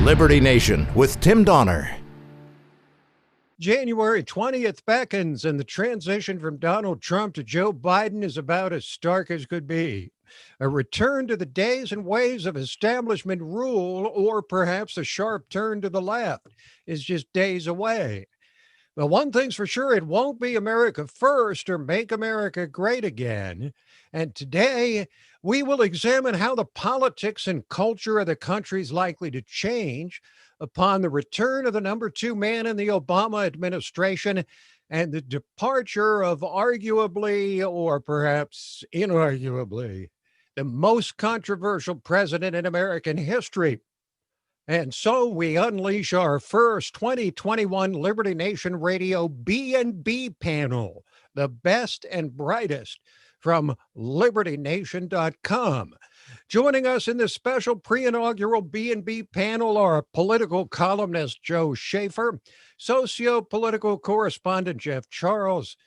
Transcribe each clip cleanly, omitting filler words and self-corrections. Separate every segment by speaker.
Speaker 1: Liberty Nation with Tim Donner.
Speaker 2: January 20th beckons, and the transition from Donald Trump to Joe Biden is about as stark as could be. A return to the days and ways of establishment rule, or perhaps a sharp turn to the left, is just days away. Well, one thing's for sure, it won't be America first or make America great again. And today, we will examine how the politics and culture of the country is likely to change upon the return of the number two man in the Obama administration and the departure of arguably, or perhaps inarguably, the most controversial president in American history. And so we unleash our first 2021 Liberty Nation Radio B&B panel, the best and brightest from libertynation.com. Joining us in this special pre-inaugural B&B panel are political columnist Joe Schaeffer, socio-political correspondent Jeff Charles,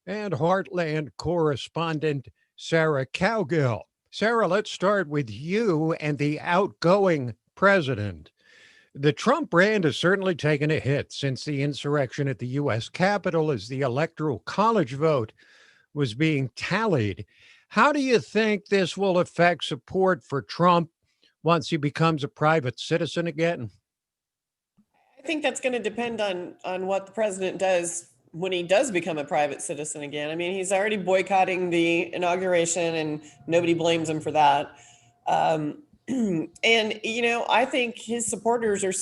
Speaker 2: and Heartland correspondent Sarah Cowgill. Sarah, let's start with you and the outgoing president. The Trump brand has certainly taken a hit since the insurrection at the U.S. Capitol as the Electoral College vote was being tallied. How do you think this will affect support for Trump once he becomes a private citizen again?
Speaker 3: I think that's going to depend on what the president does when he does become a private citizen again. I mean, he's already boycotting the inauguration and nobody blames him for that. And, you know, I think his supporters are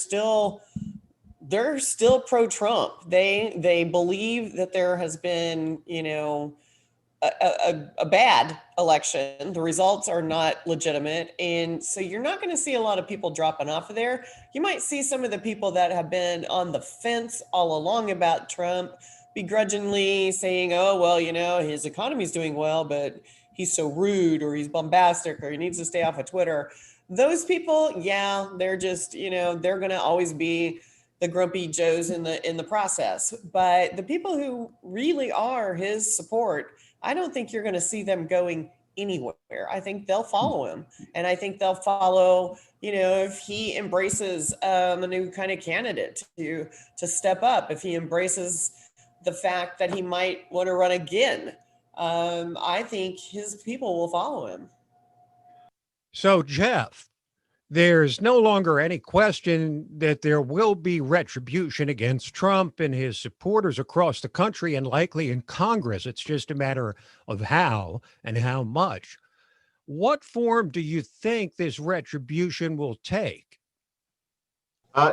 Speaker 3: they're still pro-Trump. They believe that there has been, you know, a bad election. The results are not legitimate. And so you're not going to see a lot of people dropping off of there. You might see some of the people that have been on the fence all along about Trump begrudgingly saying, oh, well, you know, his economy's doing well, but he's so rude or he's bombastic or he needs to stay off of Twitter. Those people, yeah, they're just, you know, they're going to always be the grumpy Joes in the process. But the people who really are his support, I don't think you're going to see them going anywhere. I think they'll follow him. And I think they'll follow, you know, if he embraces a new kind of candidate to step up, if he embraces the fact that he might want to run again, I think his people will follow him.
Speaker 2: So, Jeff, there's no longer any question that there will be retribution against Trump and his supporters across the country and likely in Congress. It's just a matter of how and how much. What form do you think this retribution will take?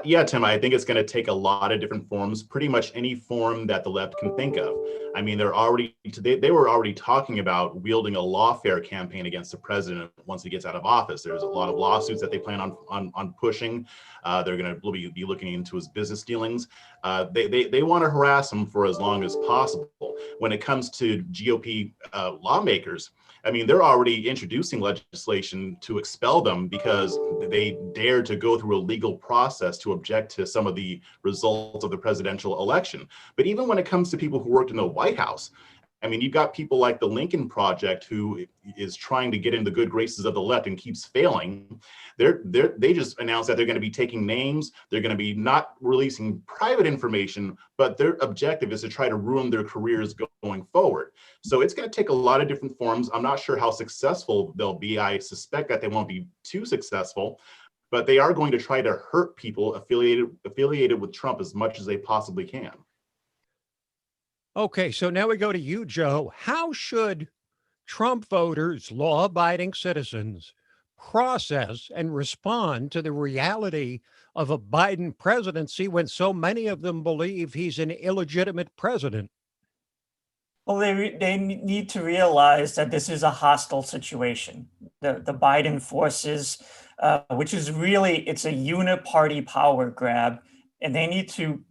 Speaker 4: Yeah, Tim, I think it's going to take a lot of different forms, pretty much any form that the left can think of. I mean, they were already talking about wielding a lawfare campaign against the president once he gets out of office. There's a lot of lawsuits that they plan on pushing. They're going to be looking into his business dealings. They want to harass him for as long as possible. When it comes to GOP lawmakers, I mean, they're already introducing legislation to expel them because they dared to go through a legal process to object to some of the results of the presidential election. But even when it comes to people who worked in the White House, I mean, you've got people like the Lincoln Project who is trying to get in the good graces of the left and keeps failing. They just announced that they're going to be taking names. They're going to be not releasing private information, but their objective is to try to ruin their careers going forward. So it's going to take a lot of different forms. I'm not sure how successful they'll be. I suspect that they won't be too successful, but they are going to try to hurt people affiliated with Trump as much as they possibly can.
Speaker 2: Okay, so now we go to you, Joe. How should Trump voters, law-abiding citizens, process and respond to the reality of a Biden presidency when so many of them believe he's an illegitimate president?
Speaker 5: Well, they need to realize that this is a hostile situation. The Biden forces, which is really, it's a uniparty power grab, and they need to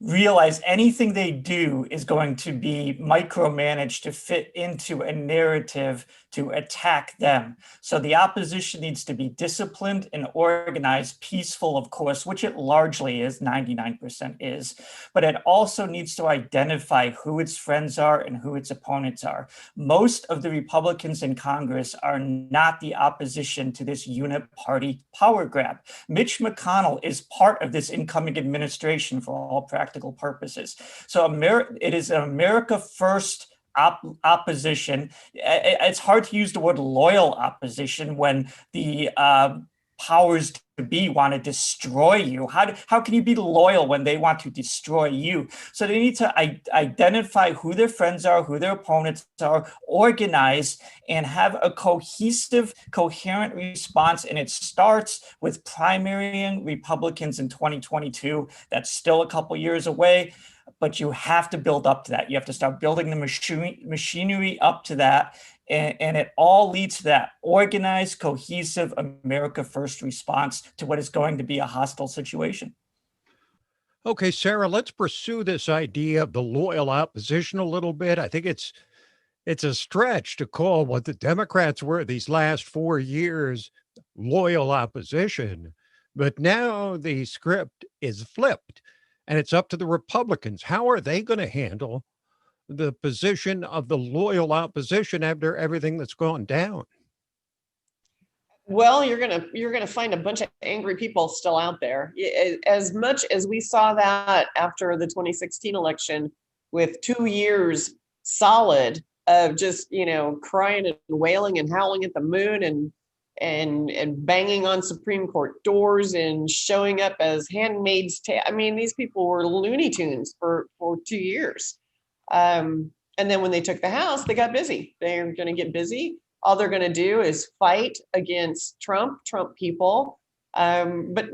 Speaker 5: realize anything they do is going to be micromanaged to fit into a narrative to attack them. So the opposition needs to be disciplined and organized, peaceful, of course, which it largely is, 99% is, but it also needs to identify who its friends are and who its opponents are. Most of the Republicans in Congress are not the opposition to this unit-party power grab. Mitch McConnell is part of this incoming administration for all practical purposes. So it is an America First opposition. It's hard to use the word loyal opposition when the powers to be want to destroy you. How can you be loyal when they want to destroy you? So they need to identify who their friends are, who their opponents are, organize, and have a cohesive, coherent response. And it starts with primarying Republicans in 2022. That's still a couple years away, but you have to build up to that. You have to start building the machinery up to that. And it all leads to that organized, cohesive, America First response to what is going to be a hostile situation.
Speaker 2: Okay, Sarah, let's pursue this idea of the loyal opposition a little bit. I think it's a stretch to call what the Democrats were these last 4 years loyal opposition. But now the script is flipped, and it's up to the Republicans. How are they going to handle the position of the loyal opposition after everything that's gone down?
Speaker 3: Well, you're gonna find a bunch of angry people still out there. As much as we saw that after the 2016 election, with 2 years solid of just crying and wailing and howling at the moon and banging on Supreme Court doors and showing up as handmaids. I mean, these people were Looney Tunes for 2 years. And then when they took the House, they got busy. They're going to get busy. All they're going to do is fight against Trump people. But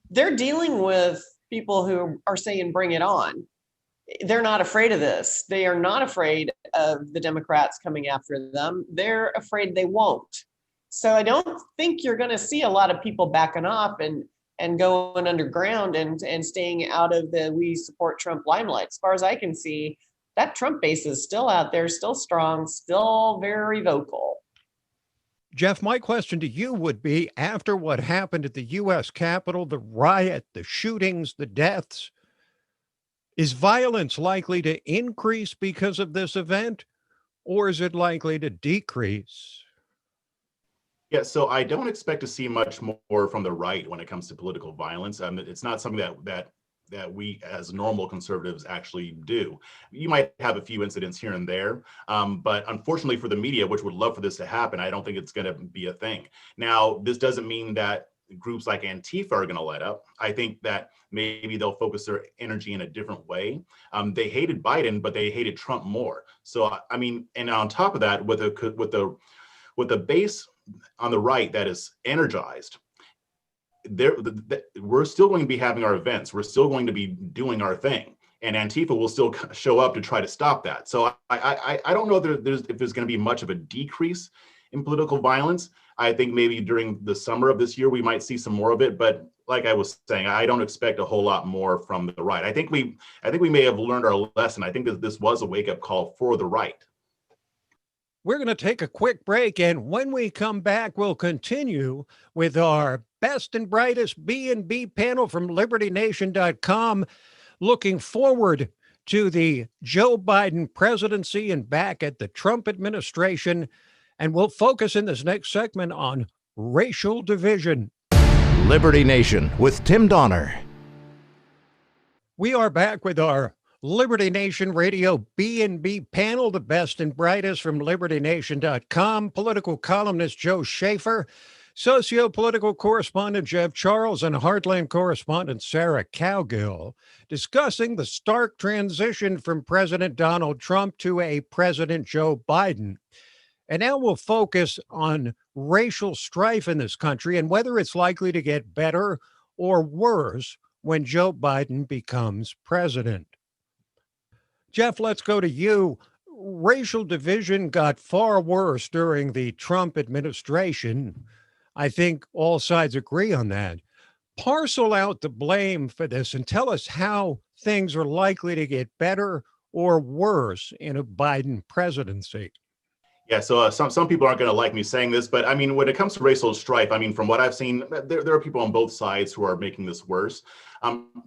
Speaker 3: they're dealing with people who are saying, bring it on. They're not afraid of this. They are not afraid of the Democrats coming after them. They're afraid they won't. So I don't think you're going to see a lot of people backing off and going underground and staying out of the "we support Trump" limelight. As far as I can see, that Trump base is still out there, still strong, still very vocal.
Speaker 2: Jeff, my question to you would be, after what happened at the U.S. Capitol, the riot, the shootings, the deaths, is violence likely to increase because of this event, or is it likely to decrease?
Speaker 4: Yeah, so I don't expect to see much more from the right when it comes to political violence. It's not something that we as normal conservatives actually do. You might have a few incidents here and there, but unfortunately for the media, which would love for this to happen, I don't think it's going to be a thing. Now, this doesn't mean that groups like Antifa are going to let up. I think that maybe they'll focus their energy in a different way. They hated Biden, but they hated Trump more. So, I mean, and on top of that, with the base on the right that is energized, we're still going to be having our events. We're still going to be doing our thing, and Antifa will still show up to try to stop that. So I don't know if there's going to be much of a decrease in political violence. I think maybe during the summer of this year we might see some more of it, but like I was saying, I don't expect a whole lot more from the right. I think we may have learned our lesson. I think that this was a wake-up call for the right.
Speaker 2: We're going to take a quick break, and when we come back, we'll continue with our best and brightest B&B panel from LibertyNation.com, looking forward to the Joe Biden presidency and back at the Trump administration. And we'll focus in this next segment on racial division.
Speaker 1: Liberty Nation with Tim Donner.
Speaker 2: We are back with our Liberty Nation Radio B&B panel, the best and brightest from LibertyNation.com, political columnist Joe Schaeffer, socio-political correspondent Jeff Charles, and Heartland correspondent Sarah Cowgill, discussing the stark transition from President Donald Trump to a President Joe Biden. And now we'll focus on racial strife in this country and whether it's likely to get better or worse when Joe Biden becomes president. Jeff, let's go to you. Racial division got far worse during the Trump administration. I think all sides agree on that. Parcel out the blame for this and tell us how things are likely to get better or worse in a Biden presidency?
Speaker 4: Yeah, so some people aren't going to like me saying this, but I mean, when it comes to racial strife, I mean, from what I've seen, there are people on both sides who are making this worse.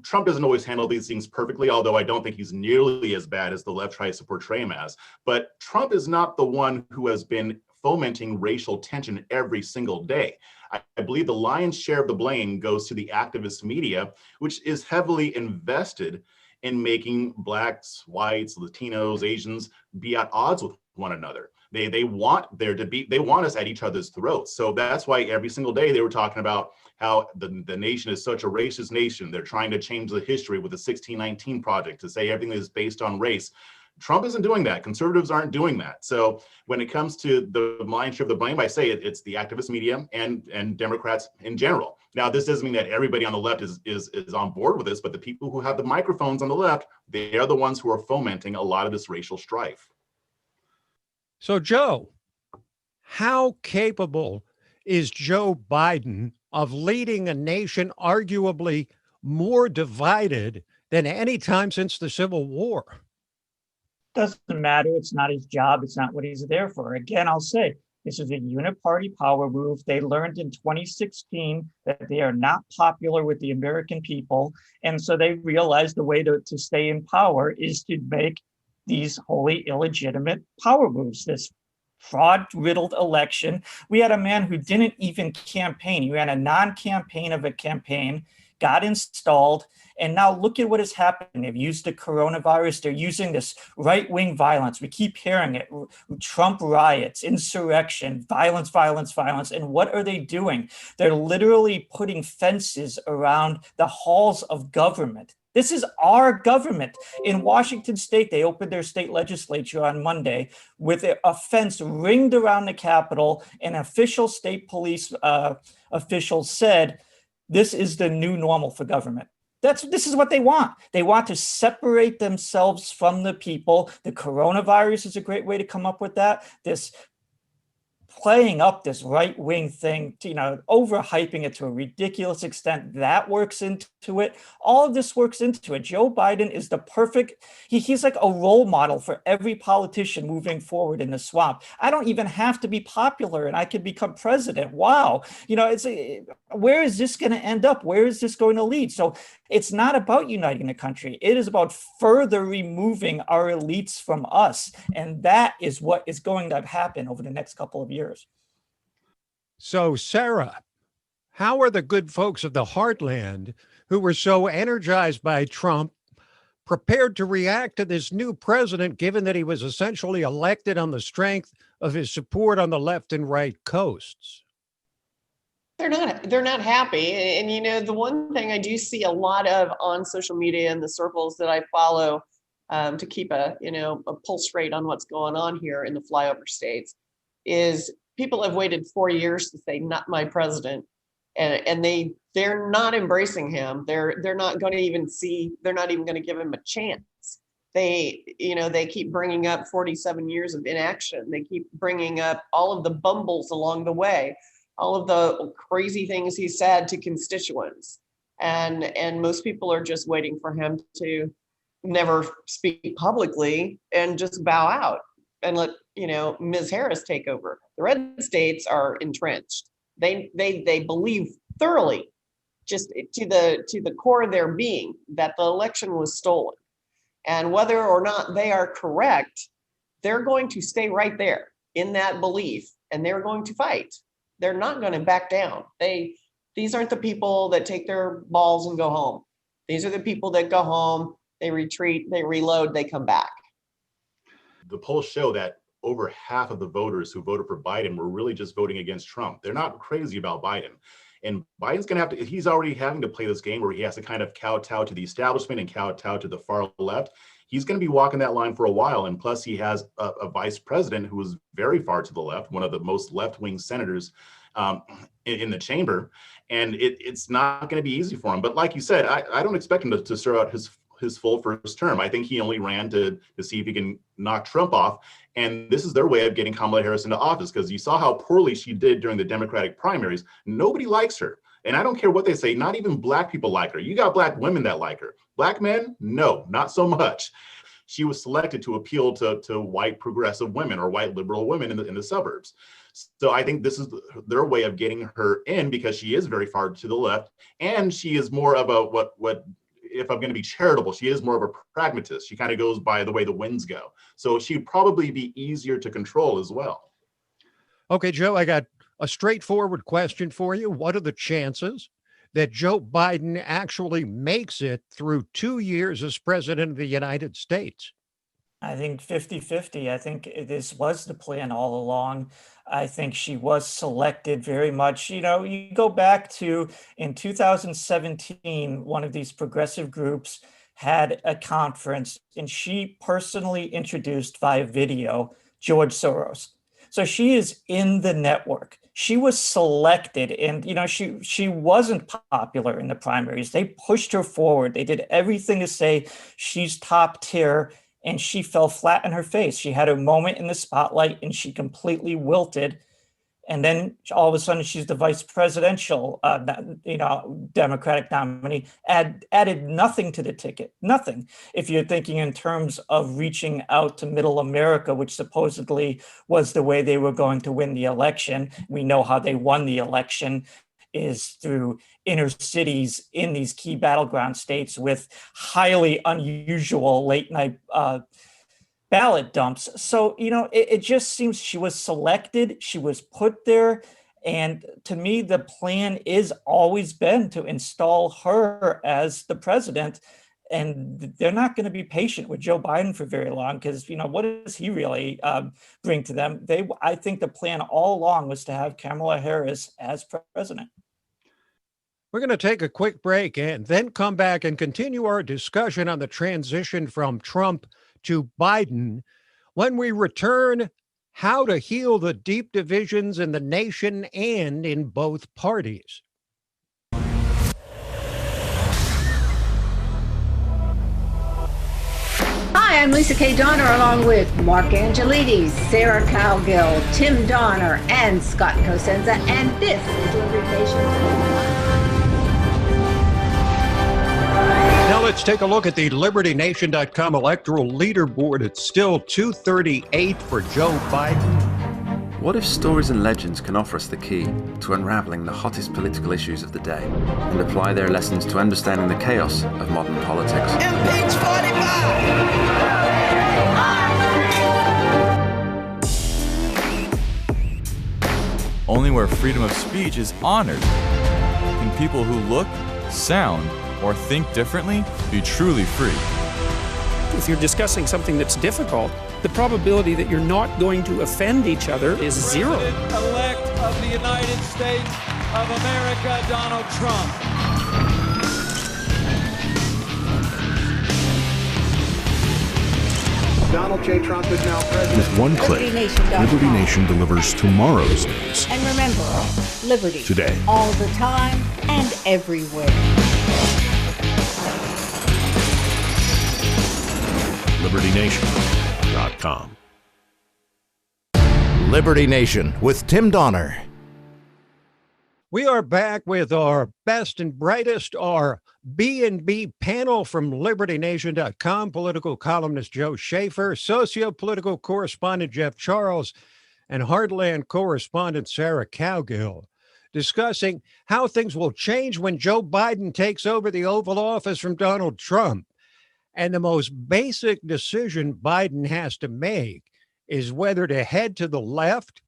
Speaker 4: Trump doesn't always handle these things perfectly, although I don't think he's nearly as bad as the left tries to portray him as. But Trump is not the one who has been fomenting racial tension every single day. I believe the lion's share of the blame goes to the activist media, which is heavily invested in making Blacks, whites, Latinos, Asians be at odds with one another. They want there to be, they want us at each other's throats. So that's why every single day they were talking about how the nation is such a racist nation. They're trying to change the history with the 1619 Project to say everything is based on race. Trump isn't doing that. Conservatives aren't doing that. So when it comes to the lion's share of the blame, I say it's the activist media and Democrats in general. Now, this doesn't mean that everybody on the left is on board with this, but the people who have the microphones on the left, they are the ones who are fomenting a lot of this racial strife.
Speaker 2: So, Joe, how capable is Joe Biden of leading a nation arguably more divided than any time since the Civil War?
Speaker 5: Doesn't matter. It's not his job. It's not what he's there for. Again, I'll say this is a uniparty power move. They learned in 2016 that they are not popular with the American people. And so they realized the way to stay in power is to make these wholly illegitimate power moves, this fraud-riddled election. We had a man who didn't even campaign. He ran a non-campaign of a campaign, got installed, and now look at what has happened. They've used the coronavirus. They're using this right-wing violence. We keep hearing it. Trump riots, insurrection, violence, violence, violence. And what are they doing? They're literally putting fences around the halls of government. This is our government. In Washington state, they opened their state legislature on Monday with a fence ringed around the Capitol. An official state police official said, this is the new normal for government. This is what they want. They want to separate themselves from the people. The coronavirus is a great way to come up with that. This playing up this right-wing thing, overhyping it to a ridiculous extent, that works into it. All of this works into it. Joe Biden is the perfect, he's like a role model for every politician moving forward in the swamp. I don't even have to be popular and I could become president. Wow. Where is this going to end up? Where is this going to lead? So it's not about uniting the country. It is about further removing our elites from us. And that is what is going to happen over the next couple of years.
Speaker 2: So, Sarah, how are the good folks of the heartland who were so energized by Trump prepared to react to this new president, given that he was essentially elected on the strength of his support on the left and right coasts?
Speaker 3: They're not happy. And the one thing I do see a lot of on social media and the circles that I follow to keep a pulse rate on what's going on here in the flyover states is people have waited 4 years to say, not my president. And they're not embracing him. They're not going to even they're not even going to give him a chance. They keep bringing up 47 years of inaction. They keep bringing up all of the bumbles along the way, all of the crazy things he said to constituents. And most people are just waiting for him to never speak publicly and just bow out and let, Ms. Harris take over. The red states are entrenched. They believe thoroughly, just to the core of their being, that the election was stolen. And whether or not they are correct, they're going to stay right there in that belief, and they're going to fight. They're not going to back down. These aren't the people that take their balls and go home. These are the people that go home, they retreat, they reload, they come back.
Speaker 4: The polls show that over half of the voters who voted for Biden were really just voting against Trump. They're not crazy about Biden. And Biden's going to he's already having to play this game where he has to kind of kowtow to the establishment and kowtow to the far left. He's going to be walking that line for a while. And plus he has a vice president who is very far to the left, one of the most left-wing senators in the chamber. And it's not going to be easy for him. But like you said, I don't expect him to start out his full first term. I think he only ran to see if he can knock Trump off. And this is their way of getting Kamala Harris into office, because you saw how poorly she did during the Democratic primaries. Nobody likes her. And I don't care what they say, not even Black people like her. You got Black women that like her. Black men, no, not so much. She was selected to appeal to white progressive women or white liberal women in the suburbs. So I think this is their way of getting her in, because she is very far to the left, and she is more of a, what if I'm going to be charitable, she is more of a pragmatist. She kind of goes by the way the winds go. So she'd probably be easier to control as well.
Speaker 2: Okay, Joe, I got a straightforward question for you. What are the chances that Joe Biden actually makes it through 2 years as president of the United States?
Speaker 5: I think 50-50. I think this was the plan all along. I think she was selected very much. You know, you go back to in 2017, one of these progressive groups had a conference, and she personally introduced via video George Soros. So she is in the network. She was selected, and you know, she wasn't popular in the primaries. They pushed her forward. They did everything to say she's top tier, and she fell flat on her face. She had a moment in the spotlight and she completely wilted. And then all of a sudden she's the vice presidential, Democratic nominee, added nothing to the ticket, nothing. If you're thinking in terms of reaching out to middle America, which supposedly was the way they were going to win the election, we know how they won the election is through inner cities in these key battleground states with highly unusual late night ballot dumps. So, you know, it just seems she was selected, she was put there. And to me, the plan is always been to install her as the president. And they're not going to be patient with Joe Biden for very long, because, you know, what does he really bring to them? I think the plan all along was to have Kamala Harris as president.
Speaker 2: We're going to take a quick break and then come back and continue our discussion on the transition from Trump to Biden. When we return, how to heal the deep divisions in the nation and in both parties.
Speaker 6: Hi, I'm Lisa K. Donner, along with Mark Angelides, Sarah Cowgill, Tim Donner, and Scott Cosenza, and this is Liberty Nation.
Speaker 2: Now let's take a look at the LibertyNation.com electoral leaderboard. It's still 238 for Joe Biden.
Speaker 7: What if stories and legends can offer us the key to unraveling the hottest political issues of the day and apply their lessons to understanding the chaos of modern politics?
Speaker 8: Impeach 45!
Speaker 9: Only where freedom of speech is honored can people who look, sound, or think differently be truly free.
Speaker 10: If you're discussing something that's difficult, the probability that you're not going to offend each other is zero.
Speaker 8: President-elect of the United States of America, Donald Trump.
Speaker 11: Donald J. Trump is now president.
Speaker 1: With one click, Liberty Nation delivers tomorrow's news.
Speaker 6: And remember, liberty.
Speaker 1: Today.
Speaker 6: All the time and everywhere.
Speaker 1: LibertyNation.com. Liberty Nation with Tim Donner.
Speaker 2: We are back with our best and brightest, our B&B panel from LibertyNation.com, political columnist Joe Schaeffer, socio-political correspondent Jeff Charles, and Heartland correspondent Sarah Cowgill, discussing how things will change when Joe Biden takes over the Oval Office from Donald Trump. And the most basic decision Biden has to make is whether to head to the left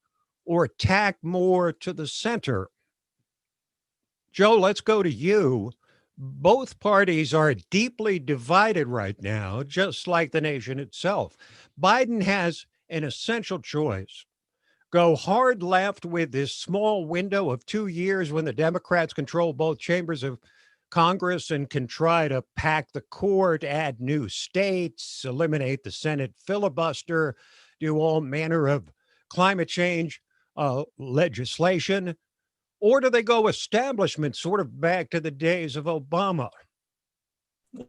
Speaker 2: or tack more to the center. Joe, let's go to you. Both parties are deeply divided right now, just like the nation itself. Biden has an essential choice. Go hard left with this small window of 2 years when the Democrats control both chambers of Congress and can try to pack the court, add new states, eliminate the Senate filibuster, do all manner of climate change legislation. Or do they go establishment, sort of back to the days of Obama?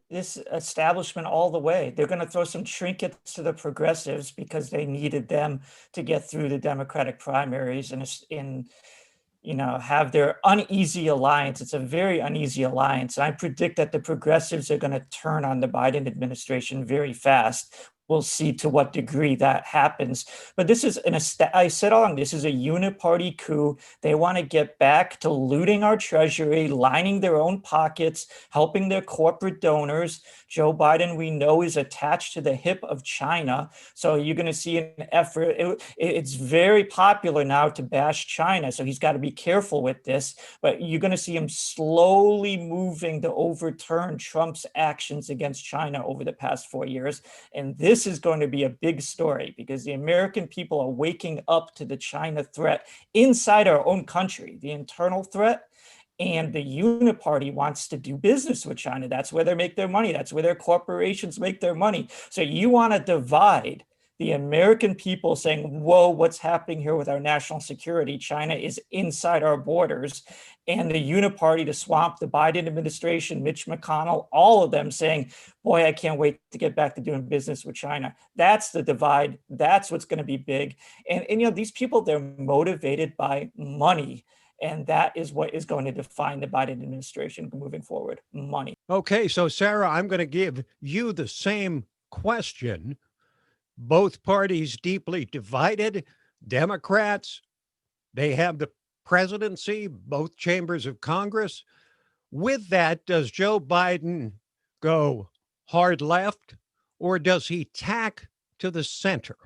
Speaker 5: This establishment all the way. They're going to throw some trinkets to the progressives because they needed them to get through the Democratic primaries. And have their uneasy alliance. It's a very uneasy alliance. And I predict that the progressives are going to turn on the Biden administration very fast. We'll see to what degree that happens. But this is I said all along, this is a uniparty coup. They want to get back to looting our treasury, lining their own pockets, helping their corporate donors. Joe Biden, we know, is attached to the hip of China. So you're going to see an effort. It's very popular now to bash China. So he's got to be careful with this. But you're going to see him slowly moving to overturn Trump's actions against China over the past 4 years. And this is going to be a big story because the American people are waking up to the China threat inside our own country, the internal threat. And the uniparty wants to do business with China. That's where they make their money. That's where their corporations make their money. So you want to divide the American people saying, whoa, what's happening here with our national security? China is inside our borders. And the uniparty to swamp the Biden administration, Mitch McConnell, all of them saying, boy, I can't wait to get back to doing business with China. That's the divide. That's what's going to be big. And these people, they're motivated by money. And that is what is going to define the Biden administration moving forward, money.
Speaker 2: Okay, so Sarah, I'm going to give you the same question. Both parties deeply divided. Democrats, they have the presidency, both chambers of Congress. With that, does Joe Biden go hard left or does he tack to the center?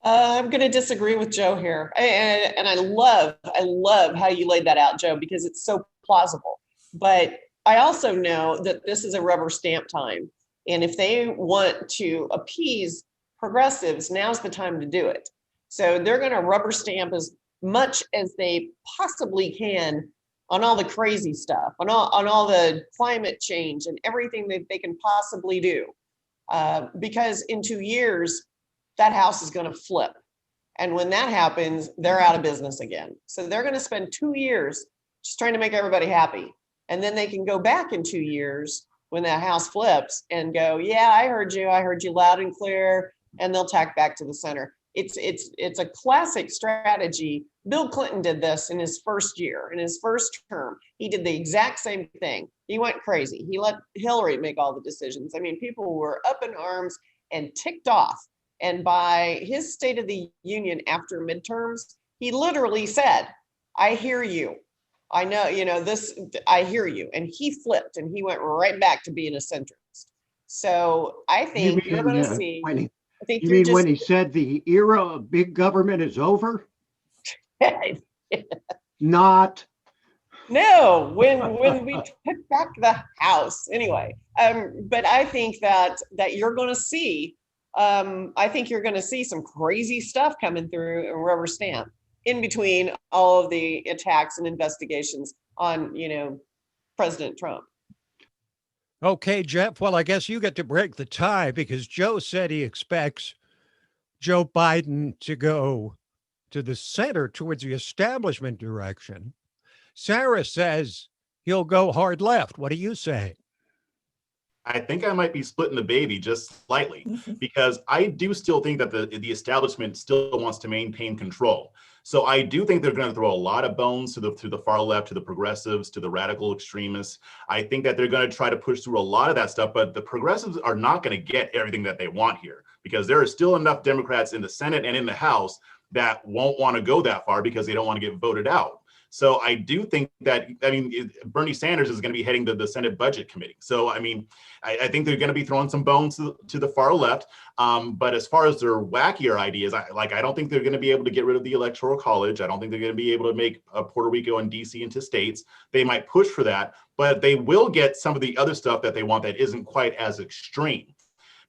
Speaker 3: I'm going to disagree with Joe here. And I love how you laid that out, Joe, because it's so plausible. But I also know that this is a rubber stamp time. And if they want to appease progressives, now's the time to do it. So they're going to rubber stamp as much as they possibly can on all the crazy stuff, on all the climate change and everything that they can possibly do. Because in 2 years, that house is going to flip. And when that happens, they're out of business again. So they're going to spend 2 years just trying to make everybody happy. And then they can go back in 2 years when that house flips and go, yeah, I heard you loud and clear. And they'll tack back to the center. It's a classic strategy. Bill Clinton did this in his first year, in his first term. He did the exact same thing. He went crazy. He let Hillary make all the decisions. I mean, people were up in arms and ticked off. And by his State of the Union after midterms, he literally said, I hear you. I know, this, I hear you. And he flipped and he went right back to being a centrist. So I think you're going to see.
Speaker 12: You mean when he said the era of big government is over? Not.
Speaker 3: No, when we took back the house anyway. But I think that you're going to see. I think you're going to see some crazy stuff coming through and rubber stamp in between all of the attacks and investigations on President Trump.
Speaker 2: Okay, Jeff. Well, I guess you get to break the tie because Joe said he expects Joe Biden to go to the center towards the establishment direction. Sarah says he'll go hard left. What do you say?
Speaker 4: I think I might be splitting the baby just slightly because I do still think that the establishment still wants to maintain control. So I do think they're going to throw a lot of bones to the far left, to the progressives, to the radical extremists. I think that they're going to try to push through a lot of that stuff, but the progressives are not going to get everything that they want here because there are still enough Democrats in the Senate and in the House that won't want to go that far because they don't want to get voted out. So I do think that, Bernie Sanders is going to be heading the Senate Budget Committee. So, I think they're going to be throwing some bones to the far left. But as far as their wackier ideas, I don't think they're going to be able to get rid of the Electoral College. I don't think they're going to be able to make Puerto Rico and DC into states. They might push for that, but they will get some of the other stuff that they want that isn't quite as extreme.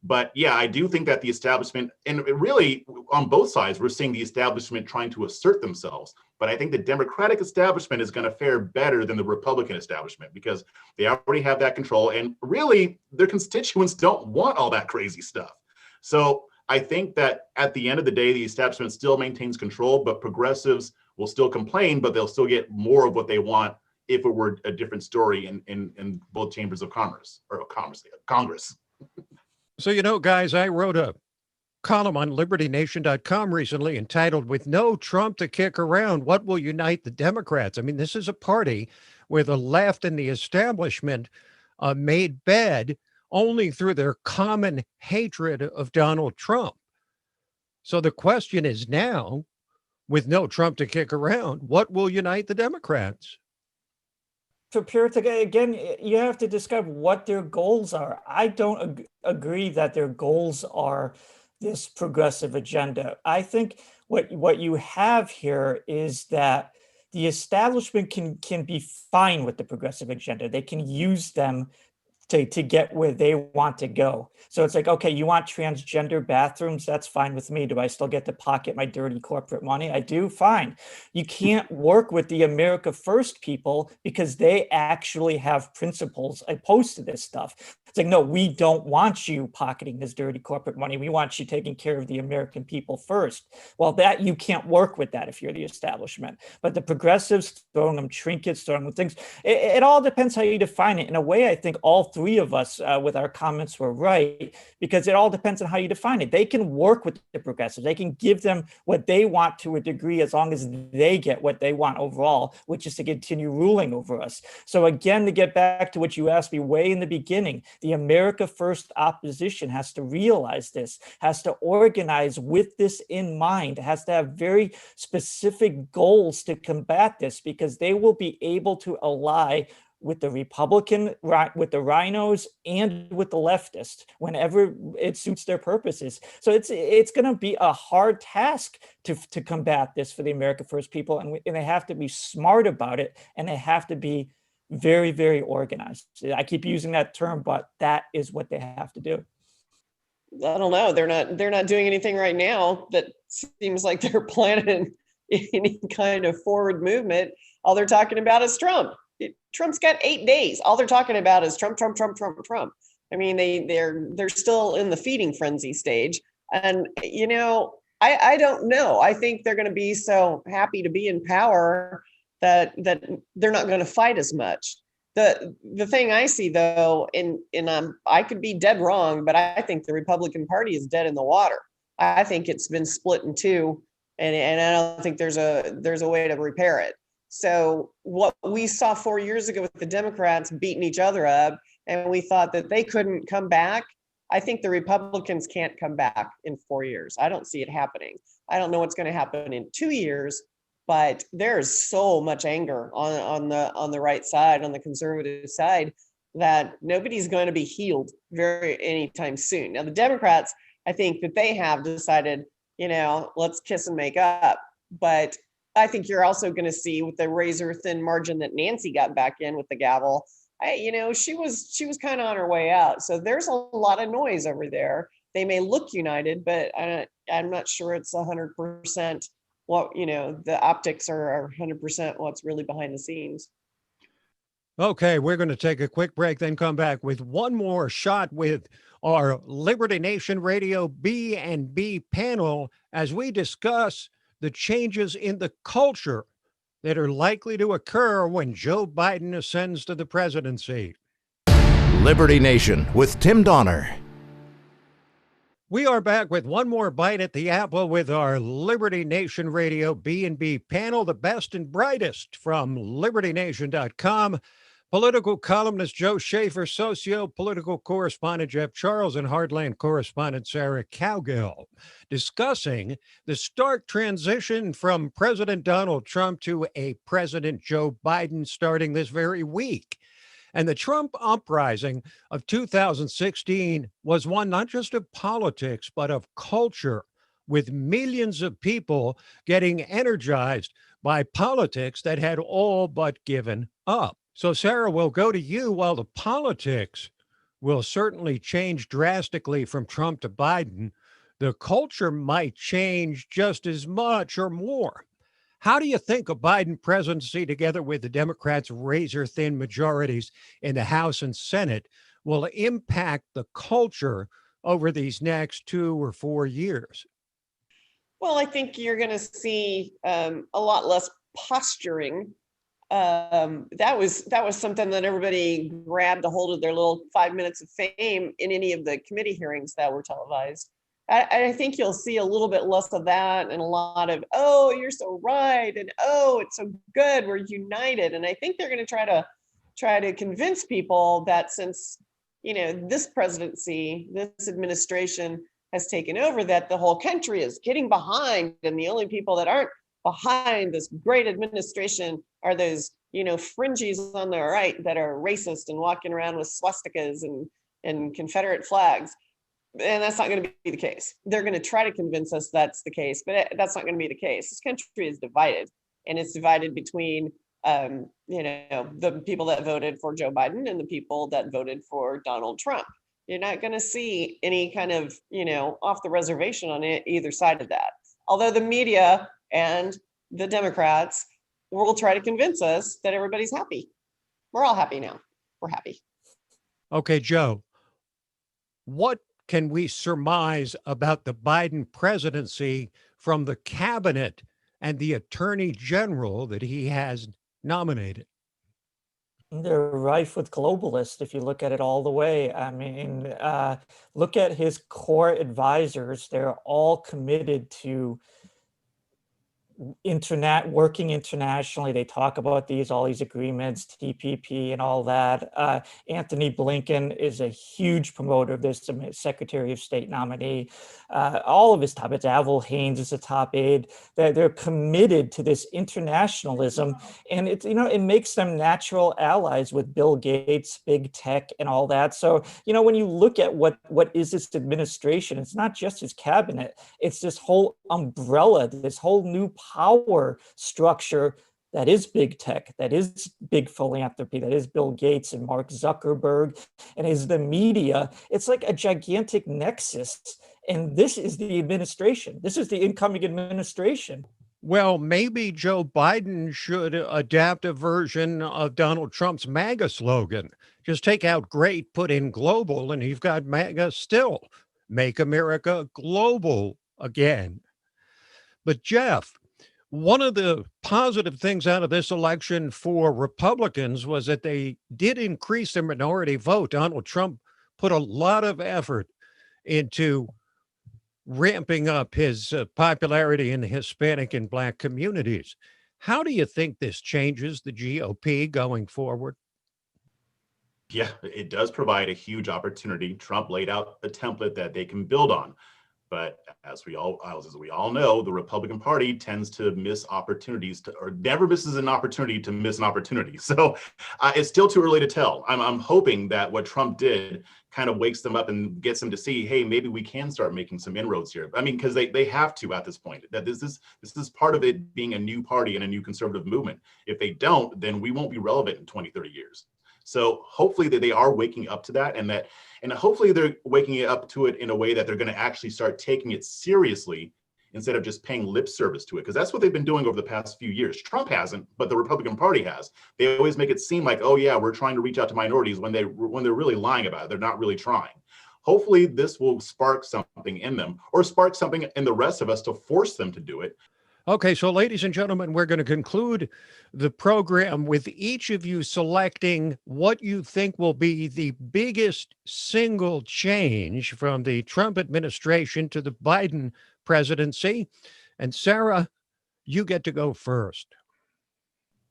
Speaker 4: But yeah, I do think that the establishment, and really on both sides, we're seeing the establishment trying to assert themselves. But I think the Democratic establishment is going to fare better than the Republican establishment because they already have that control. And really, their constituents don't want all that crazy stuff. So I think that at the end of the day, the establishment still maintains control, but progressives will still complain, but they'll still get more of what they want if it were a different story in both chambers of Congress.
Speaker 2: So, guys, I wrote a column on LibertyNation.com recently entitled, "With No Trump to Kick Around, What Will Unite the Democrats?" I mean, this is a party where the left and the establishment made bed only through their common hatred of Donald Trump. So the question is now, with no Trump to kick around, what will unite the Democrats?
Speaker 5: So, Pirita, again, you have to discover what their goals are. I don't agree that their goals are this progressive agenda. I think what you have here is that the establishment can be fine with the progressive agenda. They can use them to get where they want to go. So it's like, okay, you want transgender bathrooms? That's fine with me. Do I still get to pocket my dirty corporate money? I do, fine. You can't work with the America First people because they actually have principles opposed to this stuff. It's like, no, we don't want you pocketing this dirty corporate money. We want you taking care of the American people first. Well, that you can't work with that if you're the establishment. But the progressives, throwing them trinkets, throwing them things, it all depends how you define it. In a way, I think all three of us with our comments were right, because it all depends on how you define it. They can work with the progressives. They can give them what they want to a degree as long as they get what they want overall, which is to continue ruling over us. So again, to get back to what you asked me way in the beginning, the America First opposition has to realize this, has to organize with this in mind, has to have very specific goals to combat this, because they will be able to ally with the Republican, with the rhinos, and with the leftists whenever it suits their purposes. So it's going to be a hard task to combat this for the America First people, and they have to be smart about it, and they have to be very, very organized. I keep using that term, but that is what they have to do.
Speaker 3: I don't know. They're not doing anything right now that seems like they're planning any kind of forward movement. All they're talking about is Trump. Trump's got 8 days. All they're talking about is Trump, Trump, Trump, Trump, Trump. I mean, they're still in the feeding frenzy stage. And, I don't know. I think they're going to be so happy to be in power that they're not going to fight as much. The thing I see, though, and I could be dead wrong, but I think the Republican Party is dead in the water. I think it's been split in two, and I don't think there's a way to repair it. So what we saw 4 years ago with the Democrats beating each other up, and we thought that they couldn't come back, I think the Republicans can't come back in 4 years. I don't see it happening. I don't know what's going to happen in 2 years, but there's so much anger on the right side, on the conservative side, that nobody's going to be healed anytime soon. Now, the Democrats, I think that they have decided, let's kiss and make up. But I think you're also going to see, with the razor thin margin that Nancy got back in with the gavel, she was kind of on her way out. So there's a lot of noise over there. They may look united, but I'm not sure it's 100% what, the optics are 100% what's really behind the scenes.
Speaker 2: Okay, we're going to take a quick break, then come back with one more shot with our Liberty Nation Radio B&B panel as we discuss the changes in the culture that are likely to occur when Joe Biden ascends to the presidency.
Speaker 1: Liberty Nation with Tim Donner.
Speaker 2: We are back with one more bite at the apple with our Liberty Nation Radio B&B panel, the best and brightest from LibertyNation.com. Political columnist Joe Schaeffer, socio-political correspondent Jeff Charles, and Heartland correspondent Sarah Cowgill, discussing the stark transition from President Donald Trump to a President Joe Biden starting this very week. And the Trump uprising of 2016 was one not just of politics, but of culture, with millions of people getting energized by politics that had all but given up. So, Sarah, we'll go to you. While the politics will certainly change drastically from Trump to Biden, the culture might change just as much or more. How do you think a Biden presidency, together with the Democrats' razor-thin majorities in the House and Senate, will impact the culture over these next 2 or 4 years?
Speaker 3: Well, I think you're going to see a lot less posturing. That was something that everybody grabbed a hold of their little 5 minutes of fame in any of the committee hearings that were televised. I think you'll see a little bit less of that and a lot of, oh, you're so right, and oh, it's so good, we're united. And I think they're going to try to convince people that since, you know, this presidency, this administration has taken over, that the whole country is getting behind, and the only people that aren't behind this great administration are those, you know, fringies on the right that are racist and walking around with swastikas and Confederate flags. And that's not going to be the case. They're going to try to convince us that's the case, but that's not going to be the case. This country is divided, and it's divided between, you know, the people that voted for Joe Biden and the people that voted for Donald Trump. You're not going to see any kind of, you know, off the reservation on either side of that. Although the media and the Democrats will try to convince us that everybody's happy. We're all happy now. We're happy.
Speaker 2: Okay, Joe, what can we surmise about the Biden presidency from the cabinet and the attorney general that he has nominated?
Speaker 5: They're rife with globalists if you look at it all the way. I mean, look at his core advisors. They're all committed to working internationally. They talk about all these agreements, TPP and all that. Anthony Blinken is a huge promoter of this, Secretary of State nominee. All of his top aides, Avril Haines is a top aide. They're committed to this internationalism, and it's, you know, it makes them natural allies with Bill Gates, big tech, and all that. So, you know, when you look at what is this administration, it's not just his cabinet, it's this whole umbrella, this whole new power structure that is big tech, that is big philanthropy, that is Bill Gates and Mark Zuckerberg, and is the media. It's like a gigantic nexus. And this is the administration. This is the incoming administration.
Speaker 2: Well, maybe Joe Biden should adapt a version of Donald Trump's MAGA slogan. Just take out great, put in global, and you've got MAGA still. Make America global again. But Jeff, one of the positive things out of this election for Republicans was that they did increase their minority vote. Donald Trump put a lot of effort into ramping up his popularity in the Hispanic and Black communities. How do you think this changes the GOP going forward?
Speaker 4: Yeah, it does provide a huge opportunity. Trump laid out a template that they can build on. But as we all know, the Republican Party tends to miss opportunities or never misses an opportunity to miss an opportunity. So it's still too early to tell. I'm hoping that what Trump did kind of wakes them up and gets them to see, hey, maybe we can start making some inroads here. I mean, because they have to at this point. That this is part of it being a new party and a new conservative movement. If they don't, then we won't be relevant in 20, 30 years. So hopefully that they are waking up to that, and hopefully they're waking up to it in a way that they're going to actually start taking it seriously instead of just paying lip service to it. Because that's what they've been doing over the past few years. Trump hasn't, but the Republican Party has. They always make it seem like, oh yeah, we're trying to reach out to minorities when they're really lying about it. They're not really trying. Hopefully this will spark something in them, or spark something in the rest of us to force them to do it.
Speaker 2: Okay, so ladies and gentlemen, we're going to conclude the program with each of you selecting what you think will be the biggest single change from the Trump administration to the Biden presidency. And Sarah, you get to go first.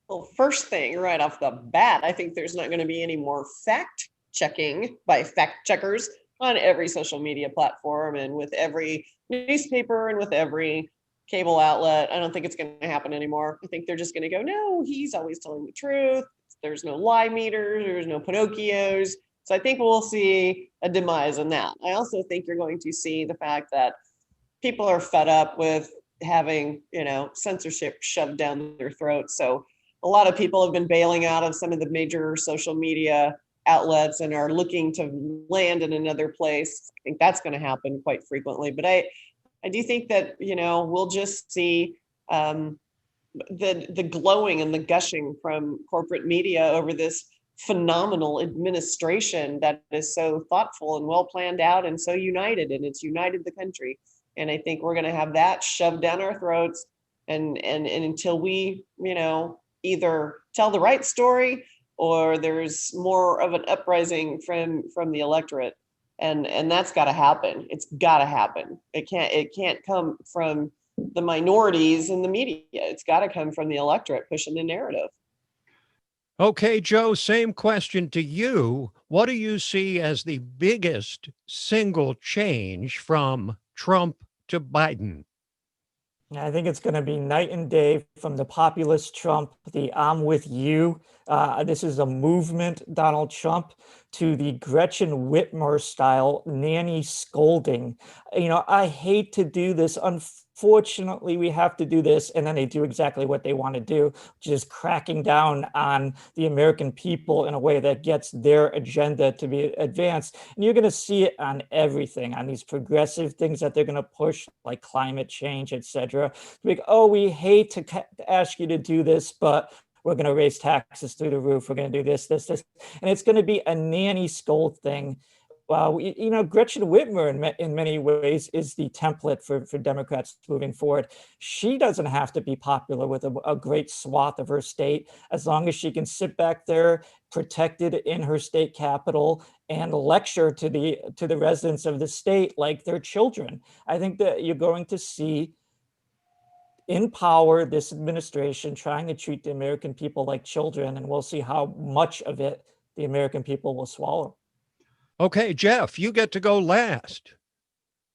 Speaker 3: Well, first thing right off the bat, I think there's not going to be any more fact checking by fact checkers on every social media platform and with every newspaper and with every cable outlet. I don't think it's going to happen anymore. I think they're just going to go, no, he's always telling the truth. There's no lie meters. There's no Pinocchios. So I think we'll see a demise in that. I also think you're going to see the fact that people are fed up with having, you know, censorship shoved down their throats. So a lot of people have been bailing out of some of the major social media outlets and are looking to land in another place. I think that's going to happen quite frequently. But I do think that, you know, we'll just see the glowing and the gushing from corporate media over this phenomenal administration that is so thoughtful and well planned out and so united, and it's united the country. And I think we're going to have that shoved down our throats, and until we, you know, either tell the right story or there's more of an uprising from the electorate, And that's got to happen. It's got to happen. It can't come from the minorities in the media. It's got to come from the electorate pushing the narrative.
Speaker 2: Okay, Joe, same question to you. What do you see as the biggest single change from Trump to Biden?
Speaker 5: I think it's going to be night and day from the populist Trump, the I'm with you. This is a movement, Donald Trump, to the Gretchen Whitmer style nanny scolding. I hate to do this. Unfortunately, we have to do this. And then they do exactly what they want to do, which is cracking down on the American people in a way that gets their agenda to be advanced. And you're going to see it on everything, on these progressive things that they're going to push, like climate change, etc. Like, oh, we hate to ask you to do this, but we're going to raise taxes through the roof. We're going to do this. And it's going to be a nanny scold thing. Gretchen Whitmer in many ways is the template for Democrats moving forward. She doesn't have to be popular with a great swath of her state, as long as she can sit back there protected in her state capital and lecture to the residents of the state like they're children. I think that you're going to see in power this administration trying to treat the American people like children, and we'll see how much of it the American people will swallow.
Speaker 2: Okay, Jeff, you get to go last.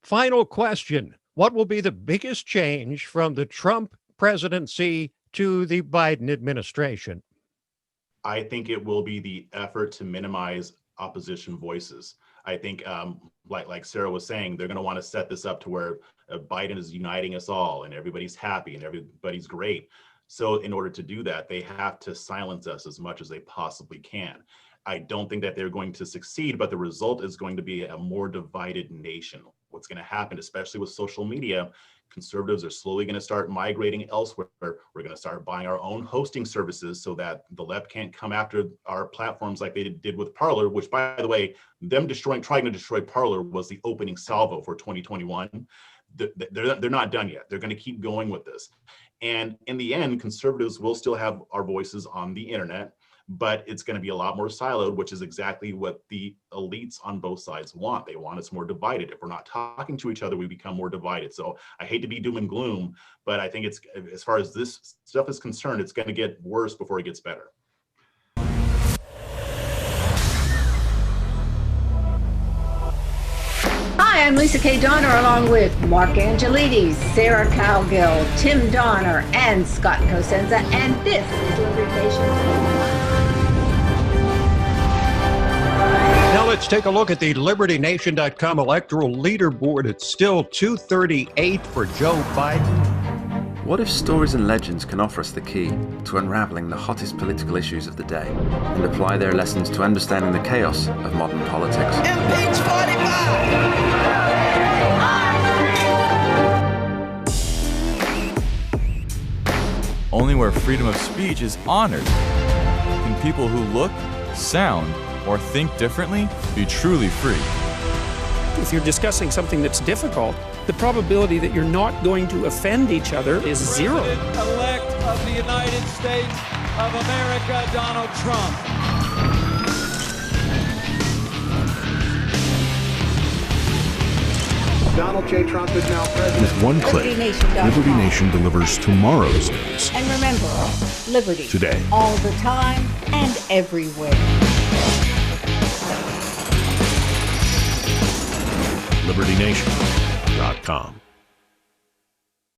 Speaker 2: Final question. What will be the biggest change from the Trump presidency to the Biden administration?
Speaker 4: I think it will be the effort to minimize opposition voices. I think, like Sarah was saying, they're going to want to set this up to where Biden is uniting us all and everybody's happy and everybody's great. So in order to do that, they have to silence us as much as they possibly can. I don't think that they're going to succeed, but the result is going to be a more divided nation. What's going to happen, especially with social media, conservatives are slowly going to start migrating elsewhere. We're going to start buying our own hosting services so that the left can't come after our platforms like they did with Parler, which, by the way, them trying to destroy Parler was the opening salvo for 2021. They're not done yet. They're going to keep going with this. And in the end, conservatives will still have our voices on the internet, but it's going to be a lot more siloed, which is exactly what the elites on both sides want. They want us more divided. If we're not talking to each other, we become more divided. So I hate to be doom and gloom, but I think it's, as far as this stuff is concerned, it's going to get worse before it gets better.
Speaker 6: Hi, I'm Lisa K. Donner, along with Mark Angelides, Sarah Cowgill, Tim Donner, and Scott Cosenza, and this is Liberty Nation.
Speaker 2: Now let's take a look at the LibertyNation.com electoral leaderboard. It's still 238 for Joe Biden.
Speaker 7: What if stories and legends can offer us the key to unraveling the hottest political issues of the day and apply their lessons to understanding the chaos of modern politics?
Speaker 13: Impeach 45!
Speaker 9: Only where freedom of speech is honored can people who look, sound, or think differently be truly free.
Speaker 10: If you're discussing something that's difficult, the probability that you're not going to offend each other is zero.
Speaker 8: President-elect of the United States of America, Donald Trump.
Speaker 11: Donald J. Trump is now president.
Speaker 1: With one click, Liberty Nation delivers tomorrow's news.
Speaker 6: And remember, liberty.
Speaker 1: Today.
Speaker 6: All the time and everywhere.
Speaker 1: LibertyNation.com.